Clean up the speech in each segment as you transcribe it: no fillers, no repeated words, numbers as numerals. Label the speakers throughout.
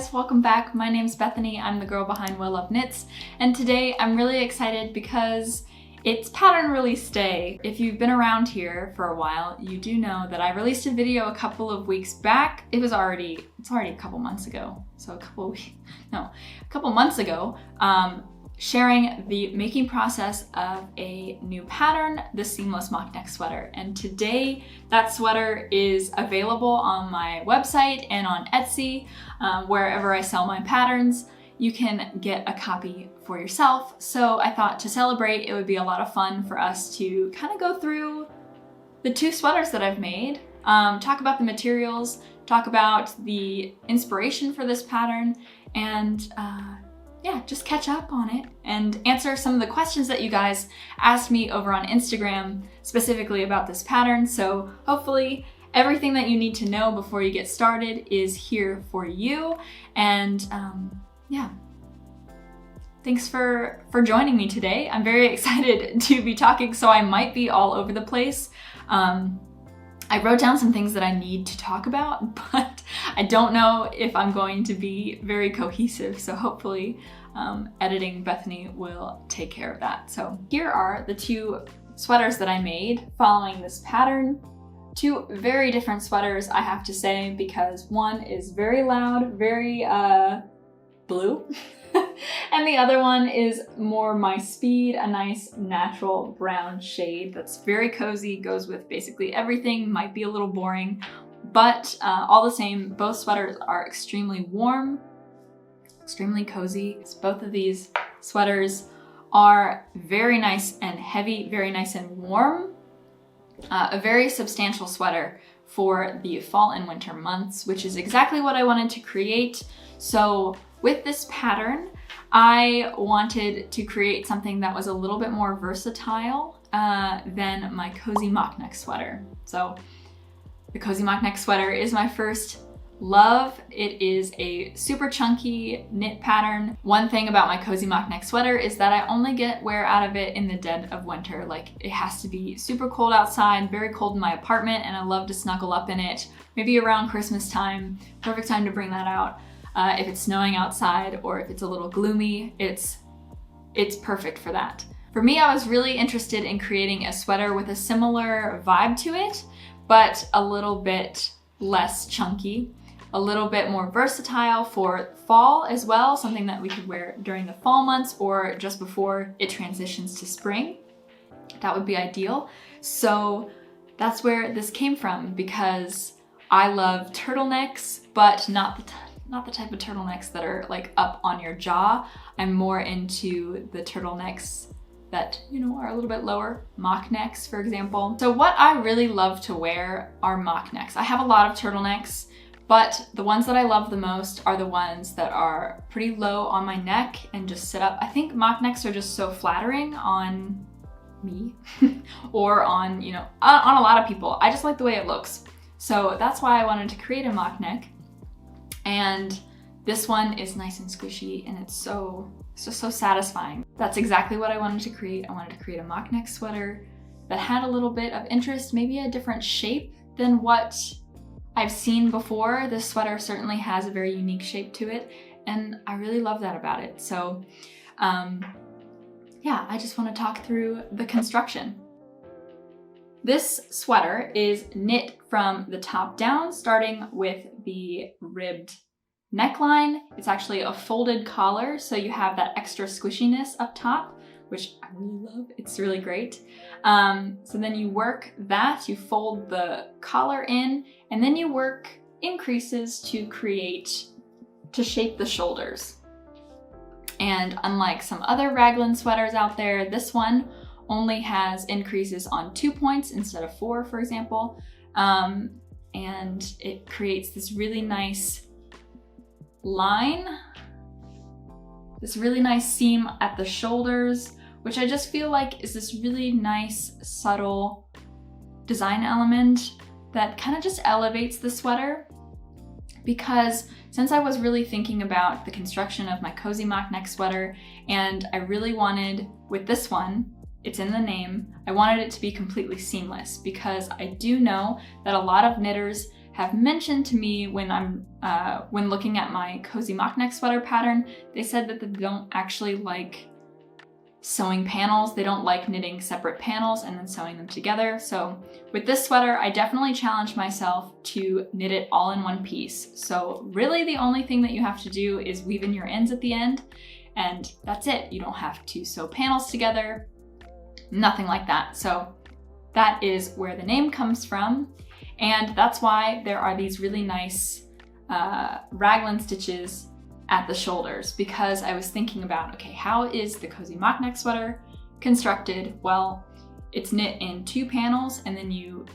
Speaker 1: guys, welcome back. My name's Bethany. I'm the girl behind Well Love Knits, and today I'm really excited because it's pattern release day. If you've been around here for a while, you do know that I released a video a couple of weeks back. It's already a couple months ago. So a couple months ago, sharing the making process of a new pattern, the seamless mock neck sweater. And today that sweater is available on my website and on Etsy, wherever I sell my patterns. You can get a copy for yourself. So I thought to celebrate, it would be a lot of fun for us to kind of go through the two sweaters that I've made, talk about the materials, talk about the inspiration for this pattern, and yeah, just catch up on it and answer some of the questions that you guys asked me over on Instagram specifically about this pattern. So hopefully everything that you need to know before you get started is here for you. And yeah, thanks for joining me today. I'm very excited to be talking, so I might be all over the place. I wrote down some things that I need to talk about, but I don't know if I'm going to be very cohesive, so hopefully editing Bethany will take care of that. So here are the two sweaters that I made following this pattern. Two very different sweaters, I have to say, because one is very loud, very blue, and the other one is more my speed, a nice natural brown shade that's very cozy, goes with basically everything, might be a little boring, but all the same, both sweaters are extremely warm, extremely cozy. Both of these sweaters are very nice and heavy, very nice and warm. A very substantial sweater for the fall and winter months, which is exactly what I wanted to create. So with this pattern, I wanted to create something that was a little bit more versatile than my cozy mock neck sweater. So the cozy mock neck sweater is my first love. It is a super chunky knit pattern. One thing about my cozy mock neck sweater is that I only get wear out of it in the dead of winter. Like, it has to be super cold outside, very cold in my apartment, and I love to snuggle up in it. Maybe around Christmas time, perfect time to bring that out. If it's snowing outside or if it's a little gloomy, it's perfect for that. For me, I was really interested in creating a sweater with a similar vibe to it, but a little bit less chunky, a little bit more versatile for fall as well, something that we could wear during the fall months or just before it transitions to spring. That would be ideal. So that's where this came from, because I love turtlenecks, but not the type of turtlenecks that are like up on your jaw. I'm more into the turtlenecks that, you know, are a little bit lower, mock necks, for example. So what I really love to wear are mock necks. I have a lot of turtlenecks, but the ones that I love the most are the ones that are pretty low on my neck and just sit up. I think mock necks are just so flattering on me or on, you know, on a lot of people. I just like the way it looks. So that's why I wanted to create a mock neck. And this one is nice and squishy, and it's just so satisfying. That's exactly what I wanted to create. I wanted to create a mock neck sweater that had a little bit of interest, maybe a different shape than what I've seen before. This sweater certainly has a very unique shape to it, and I really love that about it. So yeah, I just want to talk through the construction. This sweater is knit from the top down, starting with the ribbed neckline. It's actually a folded collar, so you have that extra squishiness up top, which I really love. It's really great. So then you work that, you fold the collar in, and then you work increases to shape the shoulders. And unlike some other raglan sweaters out there, this one only has increases on 2 points instead of 4, for example. And it creates this really nice line, this really nice seam at the shoulders, which I just feel like is this really nice, subtle design element that kind of just elevates the sweater. Because since I was really thinking about the construction of my cozy mock neck sweater, and I really wanted, with this one, it's in the name, I wanted it to be completely seamless, because I do know that a lot of knitters have mentioned to me when when looking at my cozy mock neck sweater pattern, they said that they don't actually like sewing panels. They don't like knitting separate panels and then sewing them together. So with this sweater, I definitely challenged myself to knit it all in one piece. So really the only thing that you have to do is weave in your ends at the end, and that's it. You don't have to sew panels together, nothing like that. So that is where the name comes from. And that's why there are these really nice raglan stitches at the shoulders, because I was thinking about, okay, how is the cozy mock neck sweater constructed? Well, it's knit in 2 panels and then you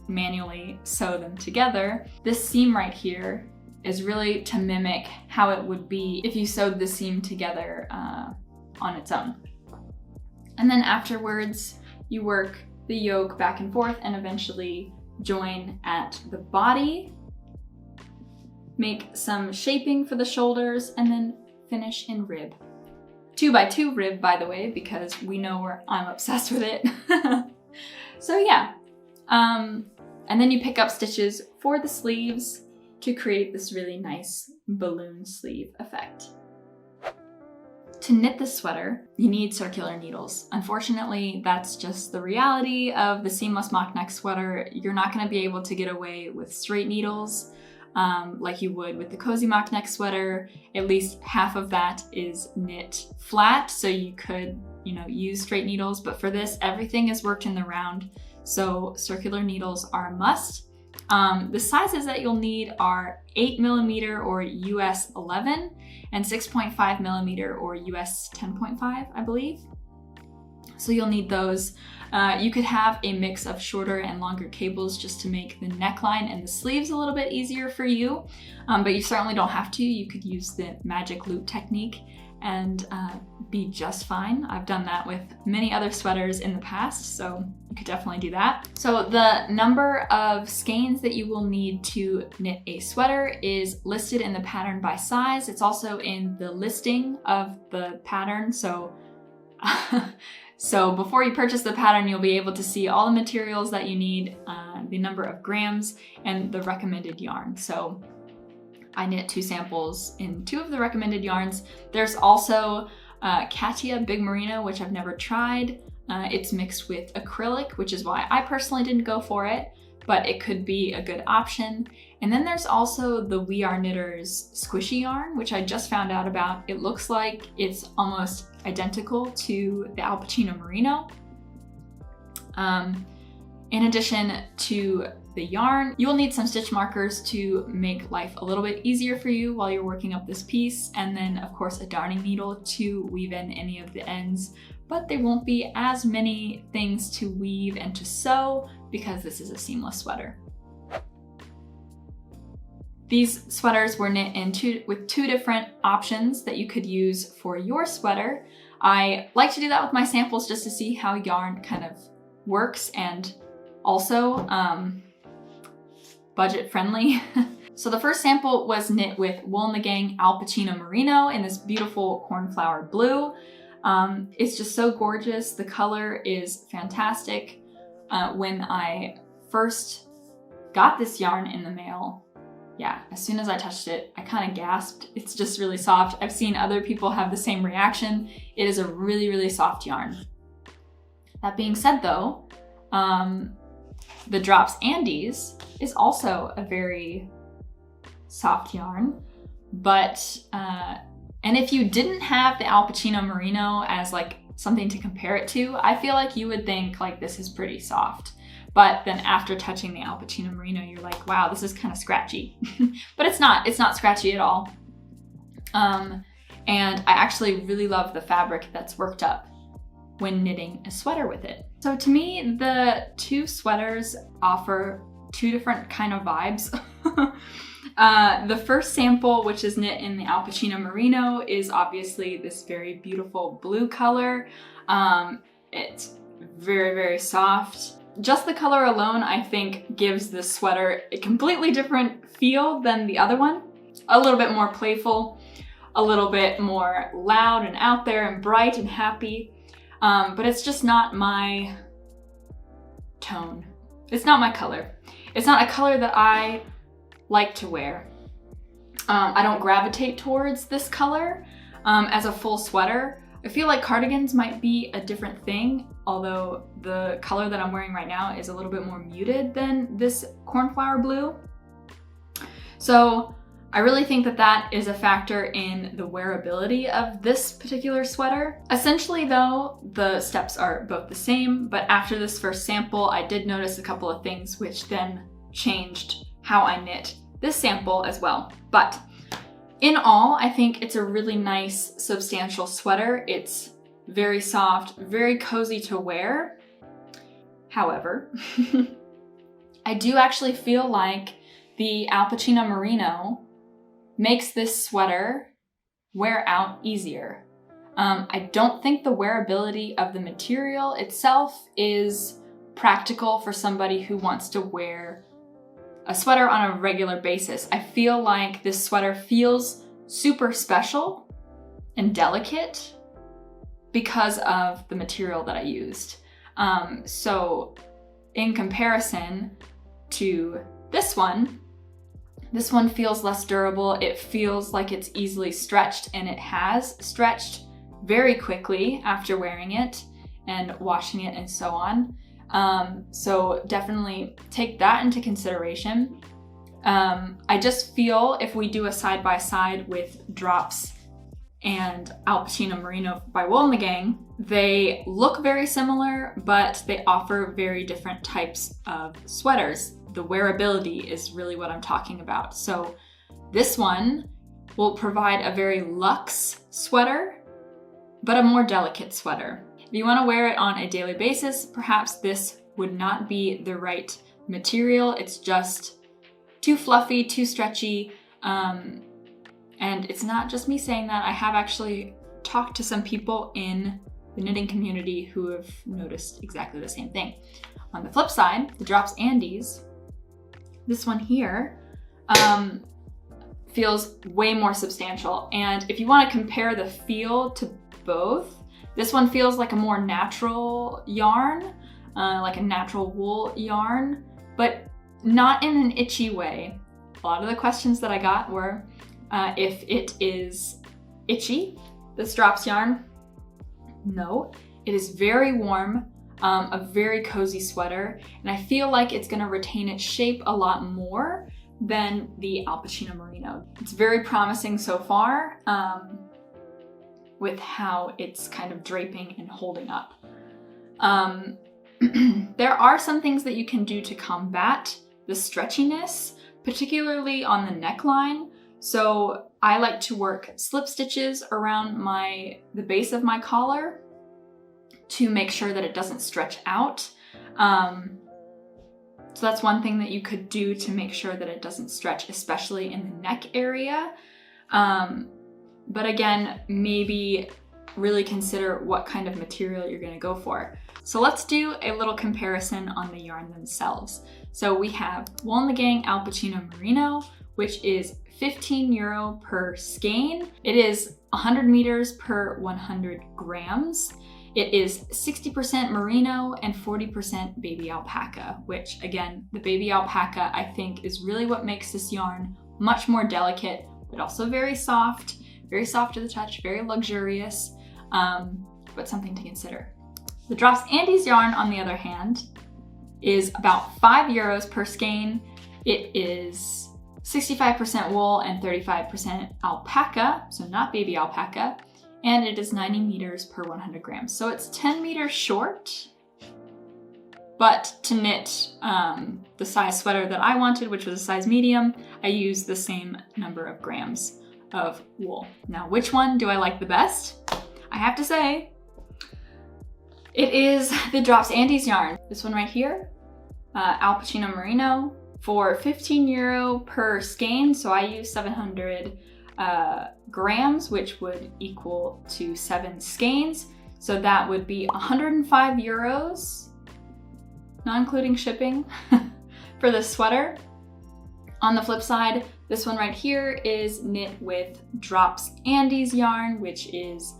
Speaker 1: manually sew them together. This seam right here is really to mimic how it would be if you sewed the seam together on its own. And then afterwards, you work the yoke back and forth and eventually join at the body. Make some shaping for the shoulders and then finish in rib. 2x2 rib, by the way, because we know I'm obsessed with it. So yeah, and then you pick up stitches for the sleeves to create this really nice balloon sleeve effect. To knit this sweater, you need circular needles. Unfortunately, that's just the reality of the seamless mock neck sweater. You're not going to be able to get away with straight needles like you would with the cozy mock neck sweater. At least half of that is knit flat, so you could, use straight needles, but for this, everything is worked in the round, so circular needles are a must. The sizes that you'll need are 8mm or US 11 and 6.5mm or US 10.5, I believe. So you'll need those. You could have a mix of shorter and longer cables just to make the neckline and the sleeves a little bit easier for you, but you certainly don't have to. You could use the magic loop technique and be just fine. I've done that with many other sweaters in the past, so you could definitely do that. So the number of skeins that you will need to knit a sweater is listed in the pattern by size. It's also in the listing of the pattern, so so before you purchase the pattern, you'll be able to see all the materials that you need, the number of grams, and the recommended yarn. So I knit 2 samples in 2 of the recommended yarns. There's also Katia Big Merino, which I've never tried. It's mixed with acrylic, which is why I personally didn't go for it, but it could be a good option. And then there's also the We Are Knitters squishy yarn, which I just found out about. It looks like it's almost identical to the Alpachino Merino. In addition to the yarn, you will need some stitch markers to make life a little bit easier for you while you're working up this piece, and then of course a darning needle to weave in any of the ends, but there won't be as many things to weave and to sew because this is a seamless sweater. These sweaters were knit with 2 different options that you could use for your sweater. I like to do that with my samples just to see how yarn kind of works, and also budget friendly. So the first sample was knit with Wool and the Gang Alpachino Merino in this beautiful cornflower blue. It's just so gorgeous. The color is fantastic. When I first got this yarn in the mail, yeah, as soon as I touched it, I kind of gasped. It's just really soft. I've seen other people have the same reaction. It is a really, really soft yarn. That being said though, the Drops Andes is also a very soft yarn, but, and if you didn't have the Alpachino Merino as like something to compare it to, I feel like you would think like this is pretty soft. But then after touching the Alpachino Merino, you're like, wow, this is kind of scratchy. But it's not scratchy at all. And I actually really love the fabric that's worked up when knitting a sweater with it. So to me, the 2 sweaters offer 2 different kind of vibes. The first sample, which is knit in the Alpachino Merino, is obviously this very beautiful blue color. It's very, very soft. Just the color alone, I think, gives this sweater a completely different feel than the other one. A little bit more playful, a little bit more loud and out there and bright and happy. But it's just not my tone. It's not my color. It's not a color that I like to wear. I don't gravitate towards this color as a full sweater. I feel like cardigans might be a different thing, although the color that I'm wearing right now is a little bit more muted than this cornflower blue. So I really think that that is a factor in the wearability of this particular sweater. Essentially though, the steps are both the same, but after this first sample, I did notice a couple of things which then changed how I knit this sample as well. But in all, I think it's a really nice, substantial sweater. It's very soft, very cozy to wear. However, I do actually feel like the Alpachino Merino makes this sweater wear out easier. I don't think the wearability of the material itself is practical for somebody who wants to wear a sweater on a regular basis. I feel like this sweater feels super special and delicate because of the material that I used. So in comparison to this one feels less durable. It feels like it's easily stretched, and it has stretched very quickly after wearing it and washing it and so on. So definitely take that into consideration. I just feel if we do a side-by-side with Drops and Alpachino Merino by Wool & the Gang, they look very similar, but they offer very different types of sweaters. The wearability is really what I'm talking about. So this one will provide a very luxe sweater, but a more delicate sweater. If you want to wear it on a daily basis, perhaps this would not be the right material. It's just too fluffy, too stretchy, and it's not just me saying that. I have actually talked to some people in the knitting community who have noticed exactly the same thing. On the flip side, the Drops Andes, this one here, feels way more substantial. And if you want to compare the feel to both, this one feels like a more natural yarn, like a natural wool yarn, but not in an itchy way. A lot of the questions that I got were if it is itchy, this Drops yarn. No, it is very warm, a very cozy sweater, and I feel like it's gonna retain its shape a lot more than the Alpachino Merino. It's very promising so far with how it's kind of draping and holding up. There are some things that you can do to combat the stretchiness, particularly on the neckline. So I like to work slip stitches around the base of my collar to make sure that it doesn't stretch out. So that's one thing that you could do to make sure that it doesn't stretch, especially in the neck area. But again, maybe really consider what kind of material you're gonna go for. So let's do a little comparison on the yarn themselves. So we have Wool & the Gang Alpachino Merino, which is €15 per skein. It is 100 meters per 100 grams. It is 60% merino and 40% baby alpaca, which again, the baby alpaca I think is really what makes this yarn much more delicate, but also very soft to the touch, very luxurious, but something to consider. The Drops Andes yarn, on the other hand, is about €5 per skein. It is 65% wool and 35% alpaca, so not baby alpaca, and it is 90 meters per 100 grams. So it's 10 meters short, but to knit the size sweater that I wanted, which was a size medium, I used the same number of grams of wool. Now, which one do I like the best? I have to say, it is the Drops Andes yarn. This one right here, Alpachino Merino, for €15 per skein. So I use 700 grams, which would equal to 7 skeins. So that would be €105, not including shipping, for this sweater. On the flip side, this one right here is knit with Drops Andes yarn, which is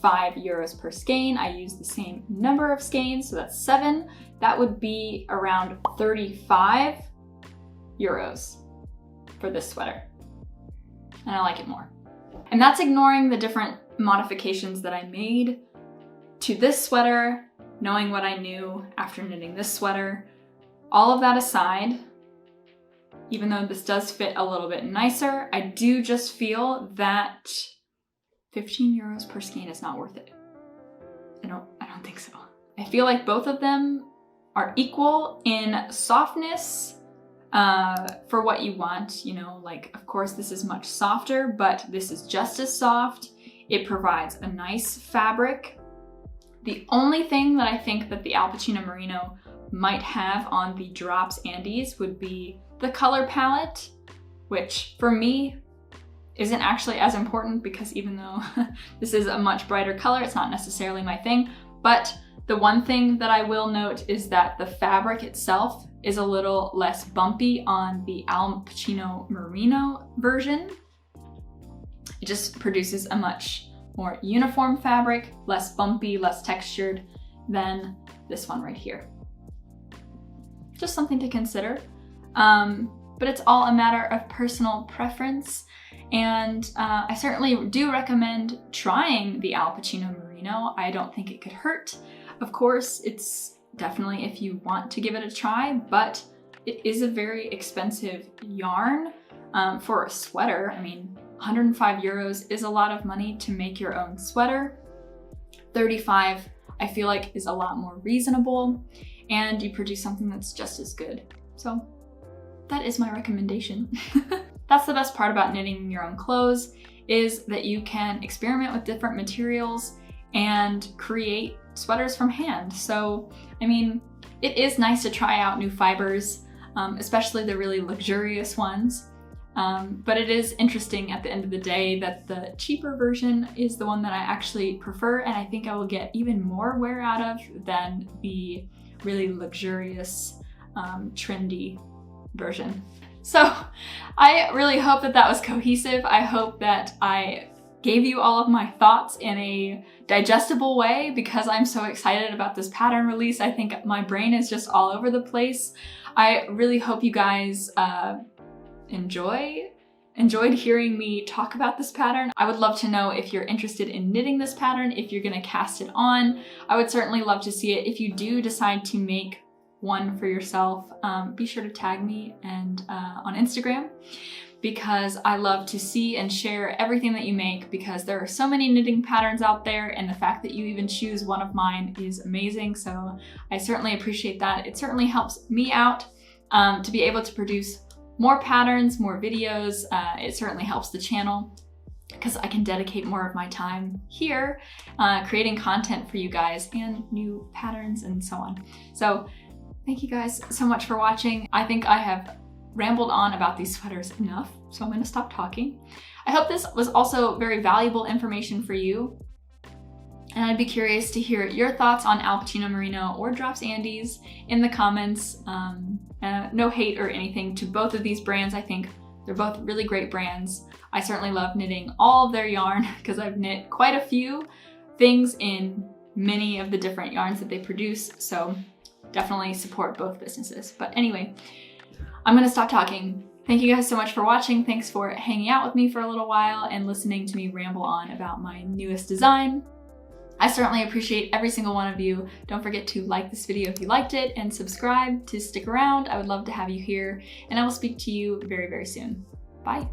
Speaker 1: €5 per skein. I use the same number of skeins, so that's 7. That would be around €35. for this sweater. And I like it more. And that's ignoring the different modifications that I made to this sweater, knowing what I knew after knitting this sweater. All of that aside, even though this does fit a little bit nicer, I do just feel that 15 euros per skein is not worth it. I don't think so. I feel like both of them are equal in softness for what you want. You know, like, of course this is much softer, but this is just as soft. It provides a nice fabric. The only thing that I think that the Alpachino Merino might have on the Drops Andes would be the color palette, which for me isn't actually as important because even though this is a much brighter color, it's not necessarily my thing. But the one thing that I will note is that the fabric itself is a little less bumpy on the Alpachino Merino version. It just produces a much more uniform fabric, less bumpy, less textured than this one right here. Just something to consider. But it's all a matter of personal preference. And I certainly do recommend trying the Alpachino Merino. I don't think it could hurt. Of course, it's definitely if you want to give it a try, but it is a very expensive yarn for a sweater. I mean, 105 euros is a lot of money to make your own sweater. 35, I feel like, is a lot more reasonable, and you produce something that's just as good. So that is my recommendation. That's the best part about knitting your own clothes, is that you can experiment with different materials and create sweaters from hand. So, I mean, it is nice to try out new fibers, especially the really luxurious ones. But it is interesting at the end of the day that the cheaper version is the one that I actually prefer, and I think I will get even more wear out of than the really luxurious, trendy version. So I really hope that that was cohesive. I hope that I gave you all of my thoughts in a digestible way because I'm so excited about this pattern release. I think my brain is just all over the place. I really hope you guys enjoyed hearing me talk about this pattern. I would love to know if you're interested in knitting this pattern, if you're gonna cast it on. I would certainly love to see it. If you do decide to make one for yourself, be sure to tag me and on Instagram, because I love to see and share everything that you make, because there are so many knitting patterns out there, and the fact that you even choose one of mine is amazing. So I certainly appreciate that. It certainly helps me out to be able to produce more patterns, more videos. It certainly helps the channel because I can dedicate more of my time here creating content for you guys and new patterns and so on. So thank you guys so much for watching. I think I have rambled on about these sweaters enough, so I'm gonna stop talking. I hope this was also very valuable information for you. And I'd be curious to hear your thoughts on Alpachino Merino or Drops Andes in the comments. No hate or anything to both of these brands. I think they're both really great brands. I certainly love knitting all of their yarn because I've knit quite a few things in many of the different yarns that they produce. So definitely support both businesses. But anyway, I'm gonna stop talking. Thank you guys so much for watching. Thanks for hanging out with me for a little while and listening to me ramble on about my newest design. I certainly appreciate every single one of you. Don't forget to like this video if you liked it and subscribe to stick around. I would love to have you here, and I will speak to you very, very soon. Bye.